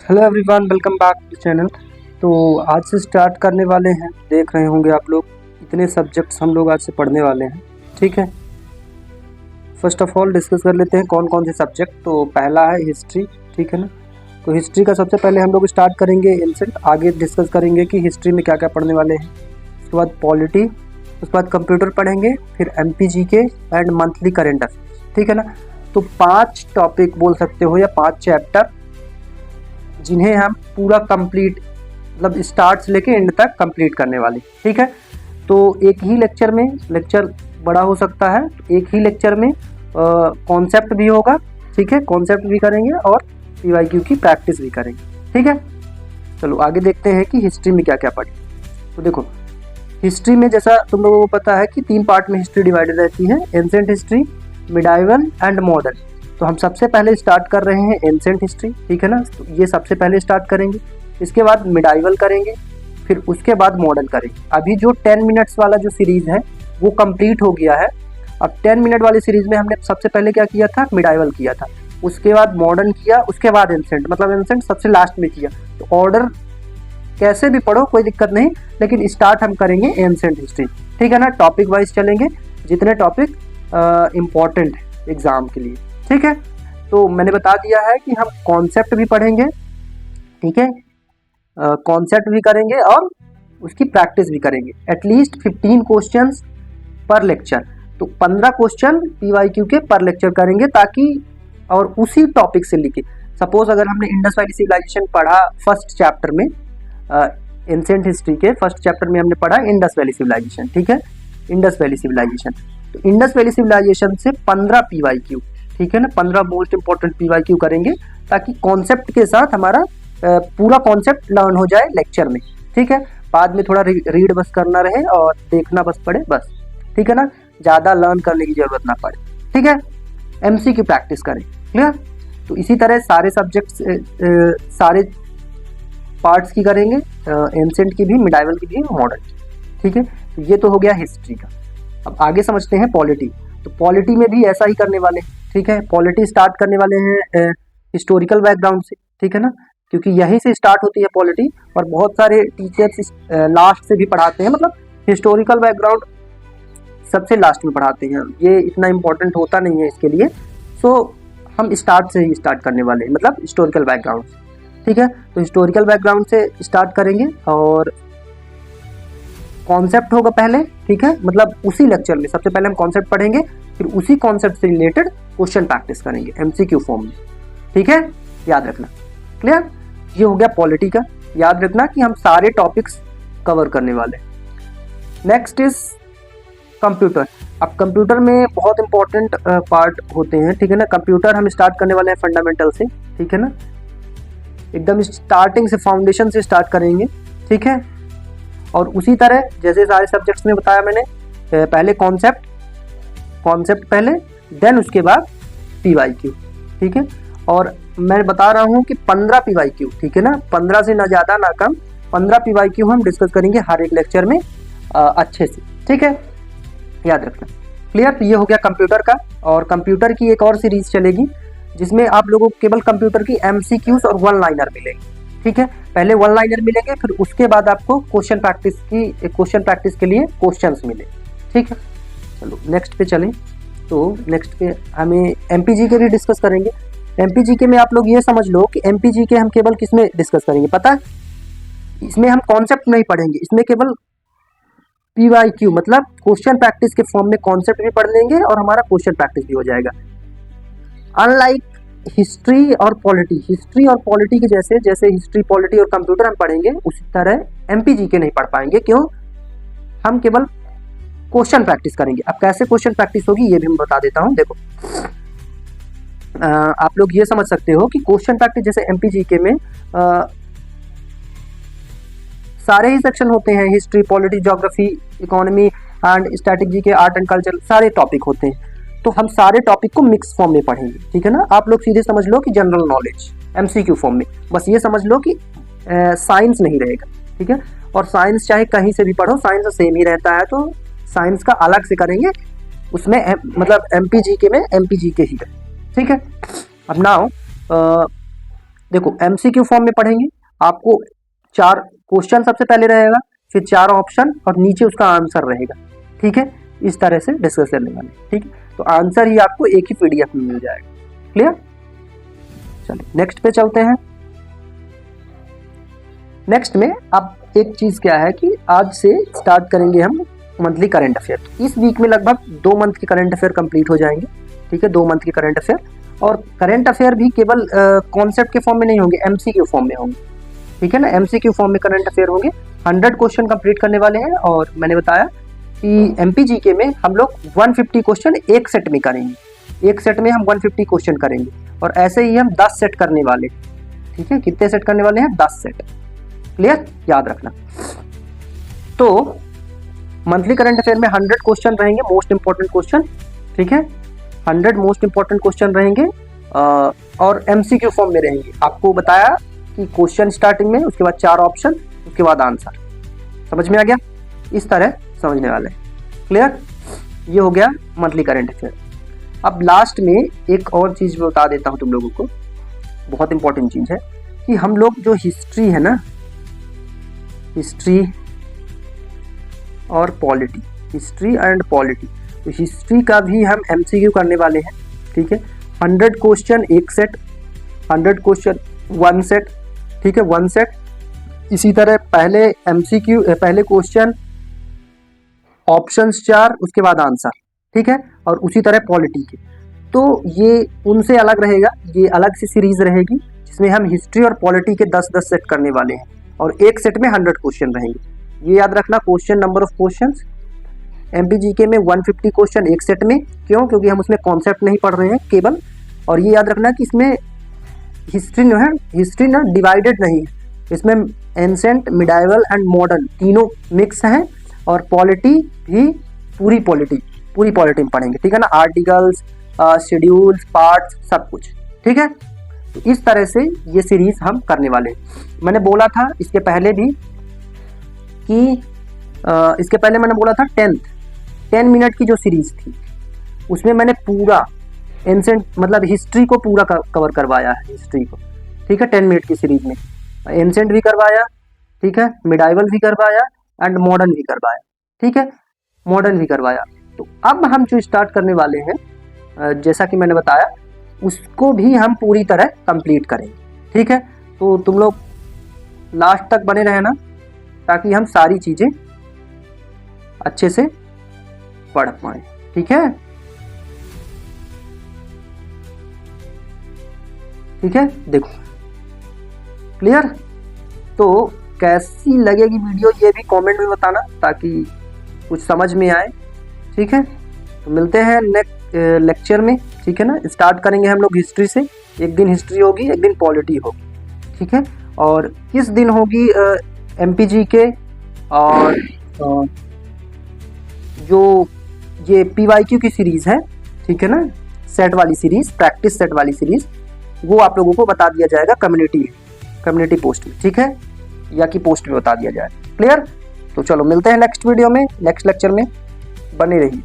Hello everyone, welcome back to channel. तो आज से स्टार्ट करने वाले हैं। देख रहे होंगे आप लोग, इतने सब्जेक्ट्स हम लोग आज से पढ़ने वाले हैं। ठीक है, फर्स्ट ऑफ ऑल डिस्कस कर लेते हैं कौन कौन से सब्जेक्ट। तो पहला है हिस्ट्री। ठीक है ना, तो हिस्ट्री का सबसे पहले हम लोग स्टार्ट करेंगे एंसेंट। आगे डिस्कस करेंगे कि हिस्ट्री में क्या क्या पढ़ने वाले हैं। उसके बाद पॉलिटी, उसके बाद कंप्यूटर पढ़ेंगे, फिर MPGK and monthly current affairs. ठीक है ना, तो 5 टॉपिक बोल सकते हो या 5 चैप्टर, जिन्हें हम पूरा कंप्लीट मतलब स्टार्ट से लेके एंड तक कंप्लीट करने वाले। ठीक है, तो एक ही लेक्चर में, लेक्चर बड़ा हो सकता है, एक ही लेक्चर में कॉन्सेप्ट भी होगा। ठीक है, कॉन्सेप्ट भी करेंगे और PYQ की प्रैक्टिस भी करेंगे। ठीक है, चलो आगे देखते हैं कि हिस्ट्री में क्या क्या पढ़े। तो देखो, हिस्ट्री में जैसा तुम लोगों को पता है कि 3 पार्ट में हिस्ट्री डिवाइडेड रहती है, ancient history, medieval and modern. तो हम सबसे पहले स्टार्ट कर रहे हैं एंसेंट हिस्ट्री। ठीक है ना, तो ये सबसे पहले स्टार्ट करेंगे, इसके बाद मिडाइवल करेंगे, फिर उसके बाद मॉडर्न करेंगे। अभी जो 10 मिनट्स वाला जो सीरीज़ है वो कंप्लीट हो गया है। अब 10 मिनट वाली सीरीज़ में हमने सबसे पहले क्या किया था, मिडाइवल किया था, उसके बाद मॉडर्न किया, उसके बाद एंसेंट, मतलब एंसेंट सबसे लास्ट में किया। तो ऑर्डर कैसे भी पढ़ो कोई दिक्कत नहीं, लेकिन स्टार्ट हम करेंगे एंसेंट हिस्ट्री। ठीक है ना, टॉपिक वाइज चलेंगे, जितने टॉपिक इम्पॉर्टेंट है एग्जाम के लिए। ठीक है, तो मैंने बता दिया है कि हम कॉन्सेप्ट भी पढ़ेंगे। ठीक है, कॉन्सेप्ट भी करेंगे और उसकी प्रैक्टिस भी करेंगे। एटलीस्ट 15 क्वेश्चंस पर लेक्चर, तो 15 क्वेश्चन PYQ के पर लेक्चर करेंगे, ताकि और उसी टॉपिक से लिखे। सपोज अगर हमने इंडस वैली सिविलाइजेशन पढ़ा फर्स्ट चैप्टर में, एंसेंट हिस्ट्री के फर्स्ट चैप्टर में हमने पढ़ा इंडस वैली सिविलाइजेशन। ठीक है, इंडस वैली सिविलाइजेशन, तो इंडस वैली सिविलाइजेशन से 15 PYQ, ठीक है ना, 15 मोस्ट इंपॉर्टेंट PYQ करेंगे, ताकि कॉन्सेप्ट के साथ हमारा पूरा कॉन्सेप्ट लर्न हो जाए लेक्चर में। ठीक है, बाद में थोड़ा रीड बस करना रहे और देखना बस पड़े बस। ठीक है ना, ज़्यादा लर्न करने की जरूरत ना पड़े। ठीक है, MC की प्रैक्टिस करें। क्लियर, तो इसी तरह सारे सब्जेक्ट्स सारे पार्ट्स की करेंगे, एंसेंट की भी, मिडाइवल की भी, मॉडर्न की। ठीक है, तो ये तो हो गया हिस्ट्री का। अब आगे समझते हैं पॉलिटी। तो पॉलिटी में भी ऐसा ही करने वाले हैं। ठीक है, पॉलिटी स्टार्ट करने वाले हैं हिस्टोरिकल बैकग्राउंड से। ठीक है ना, क्योंकि यहीं से स्टार्ट होती है पॉलिटी, और बहुत सारे टीचर्स लास्ट से भी पढ़ाते हैं, मतलब हिस्टोरिकल बैकग्राउंड सबसे लास्ट में पढ़ाते हैं। ये इतना इम्पोर्टेंट होता नहीं है इसके लिए, सो हम स्टार्ट से ही स्टार्ट करने वाले हैं, मतलब हिस्टोरिकल बैकग्राउंड से। ठीक है, तो हिस्टोरिकल बैकग्राउंड से स्टार्ट करेंगे और कॉन्सेप्ट होगा पहले। ठीक है, मतलब उसी लेक्चर में सबसे पहले हम कॉन्सेप्ट पढ़ेंगे, फिर उसी कॉन्सेप्ट से रिलेटेड क्वेश्चन प्रैक्टिस करेंगे MCQ फॉर्म में। ठीक है, याद रखना। क्लियर, ये हो गया पॉलिटी का। याद रखना कि हम सारे टॉपिक्स कवर करने वाले। Next is computer. अब कंप्यूटर में बहुत इंपॉर्टेंट पार्ट होते हैं। ठीक है ना, कंप्यूटर हम स्टार्ट करने वाले हैं फंडामेंटल से। ठीक है ना, एकदम स्टार्टिंग से, फाउंडेशन से स्टार्ट करेंगे। ठीक है, और उसी तरह जैसे सारे सब्जेक्ट्स में बताया मैंने, पहले कॉन्सेप्ट पहले, देन उसके बाद PYQ। ठीक है, और मैं बता रहा हूँ कि 15 PYQ। ठीक है ना, 15 से ना ज़्यादा ना कम, 15 PYQ हम डिस्कस करेंगे हर एक लेक्चर में अच्छे से। ठीक है, याद रखना। क्लियर, तो ये हो गया कंप्यूटर का। और कंप्यूटर की एक और सीरीज चलेगी, जिसमें आप लोगों को केवल कंप्यूटर की MCQs और 1 लाइनर मिलेंगे। ठीक है, पहले 1 लाइनर मिलेंगे, फिर उसके बाद आपको क्वेश्चन प्रैक्टिस के लिए क्वेश्चंस मिले। ठीक है, चलो नेक्स्ट पे चलें। तो नेक्स्ट पे हमें MPGK भी डिस्कस करेंगे। MPGK में आप लोग ये समझ लो कि MPGK हम केवल किस में डिस्कस करेंगे पता है? इसमें हम कॉन्सेप्ट नहीं पढ़ेंगे, इसमें केवल PYQ मतलब क्वेश्चन प्रैक्टिस के फॉर्म में कॉन्सेप्ट भी पढ़ लेंगे और हमारा क्वेश्चन प्रैक्टिस भी हो जाएगा। अनलाइक हिस्ट्री और पॉलिटी के जैसे हिस्ट्री, पॉलिटी और कंप्यूटर हम पढ़ेंगे, उसी तरह MPGK नहीं पढ़ पाएंगे। क्यों? हम केवल क्वेश्चन प्रैक्टिस करेंगे। अब कैसे क्वेश्चन प्रैक्टिस होगी ये भी मैं बता देता हूँ। देखो, आप लोग ये समझ सकते हो कि क्वेश्चन प्रैक्टिस जैसे MPGK में सारे ही सेक्शन होते हैं, history, polity, geography, economy and strategy के, आर्ट एंड कल्चर, सारे टॉपिक होते हैं। तो हम सारे टॉपिक को मिक्स फॉर्म में पढ़ेंगे। ठीक है ना, आप लोग सीधे समझ लो कि जनरल नॉलेज MCQ फॉर्म में, बस ये समझ लो कि साइंस नहीं रहेगा। ठीक है, और साइंस चाहे कहीं से भी पढ़ो, साइंस सेम ही रहता है, तो साइंस का अलग से करेंगे, उसमें मतलब MPGK में MPGK ही है। ठीक है, अब नाउ देखो एमसीक्यू फॉर्म में पढ़ेंगे, आपको 4 क्वेश्चन सबसे पहले रहेगा, फिर 4 ऑप्शन और नीचे उसका आंसर रहेगा, ठीक है। इस तरह से डिस्कस करने वाले, ठीक है। तो आंसर ही आपको एक ही पीडीएफ में मिल जाएगा, क्लियर। चलिए नेक्स्ट पे चलते हैं। नेक्स्ट में अब एक चीज क्या है कि आज से स्टार्ट करेंगे हम मंथली करंट अफेयर। इस वीक में लगभग 2 मंथ के करंट अफेयर कंप्लीट हो जाएंगे, ठीक है, 2 मंथ के करंट अफेयर। और करंट अफेयर भी केवल कॉन्सेप्ट के फॉर्म में नहीं होंगे, एमसीक्यू फॉर्म में होंगे, ठीक है ना। एमसीक्यू फॉर्म में करंट अफेयर होंगे, 100 क्वेश्चन कंप्लीट करने वाले हैं। और मैंने बताया कि एमपीजीके में हम लोग 150 क्वेश्चन एक सेट में करेंगे, एक सेट में हम 150 क्वेश्चन करेंगे। और ऐसे ही हम 10 सेट करने वाले, ठीक है। कितने सेट करने वाले हैं? 10 सेट, क्लियर, याद रखना। तो मंथली करंट अफेयर में 100 क्वेश्चन रहेंगे, मोस्ट इंपॉर्टेंट क्वेश्चन, ठीक है। 100 मोस्ट इंपॉर्टेंट क्वेश्चन रहेंगे और एमसीक्यू फॉर्म में रहेंगे। आपको बताया कि क्वेश्चन स्टार्टिंग में, उसके बाद 4 ऑप्शन, उसके बाद आंसर। समझ में आ गया? इस तरह समझने वाले, क्लियर। ये हो गया मंथली करंट अफेयर। अब लास्ट में एक और चीज बता देता हूं तुम लोगों को, बहुत इंपॉर्टेंट चीज है कि हम लोग जो हिस्ट्री है ना, हिस्ट्री और पॉलिटी, हिस्ट्री एंड पॉलिटी, तो हिस्ट्री का भी हम एमसीक्यू करने वाले हैं, ठीक है। 100 क्वेश्चन एक सेट, 100 क्वेश्चन 1 सेट, ठीक है, 1 सेट। इसी तरह पहले एमसीक्यू, पहले क्वेश्चन, ऑप्शंस 4, उसके बाद आंसर, ठीक है। और उसी तरह पॉलिटी के, तो ये उनसे अलग रहेगा, ये अलग सी सीरीज रहेगी जिसमें हम हिस्ट्री और पॉलिटी के 10-10 सेट करने वाले हैं और एक सेट में 100 क्वेश्चन रहेंगे। ये याद रखना, question, number of questions. MP GK में 150 क्वेश्चन एक सेट में, क्यों? क्योंकि हम उसमें कॉन्सेप्ट नहीं पढ़ रहे हैं केवल। और ये याद रखना कि इसमें हिस्ट्री जो है, हिस्ट्री ना डिवाइडेड नहीं है, इसमें एंसेंट, मिडाइवल एंड मॉडर्न तीनों मिक्स हैं। और पॉलिटी भी पूरी पॉलिटी में पढ़ेंगे, ठीक है ना, आर्टिकल्स, शेड्यूल्स, पार्ट्स, सब कुछ, ठीक है। तो इस तरह से ये सीरीज हम करने वाले हैं। मैंने बोला था इसके पहले भी कि इसके पहले मैंने बोला था 10 मिनट की जो सीरीज थी उसमें मैंने पूरा एंसेंट मतलब हिस्ट्री को पूरा कवर करवाया है, हिस्ट्री को, ठीक है। 10 मिनट की सीरीज में एंसेंट भी करवाया, ठीक है, मिडाइवल भी करवाया एंड मॉडर्न भी करवाया, ठीक है, मॉडर्न भी करवाया। तो अब हम जो स्टार्ट करने वाले हैं, जैसा कि मैंने बताया, उसको भी हम पूरी तरह कंप्लीट करेंगे, ठीक है। तो तुम लोग लास्ट तक बने रहना ताकि हम सारी चीजें अच्छे से पढ़ पाए, ठीक है, ठीक है। देखो क्लियर। तो कैसी लगेगी वीडियो ये भी कमेंट में बताना ताकि कुछ समझ में आए, ठीक है। तो मिलते हैं नेक्स्ट लेक्चर में, ठीक है ना। स्टार्ट करेंगे हम लोग हिस्ट्री से, एक दिन हिस्ट्री होगी, एक दिन पॉलिटी होगी, ठीक है। और किस दिन होगी एमपीजीके और जो ये पीवाईक्यू की सीरीज है, ठीक है ना, सेट वाली सीरीज, प्रैक्टिस सेट वाली सीरीज, वो आप लोगों को बता दिया जाएगा कम्युनिटी पोस्ट में, ठीक है, या कि पोस्ट में बता दिया जाएगा, क्लियर। तो चलो मिलते हैं नेक्स्ट वीडियो में, नेक्स्ट लेक्चर में, बने रहिए।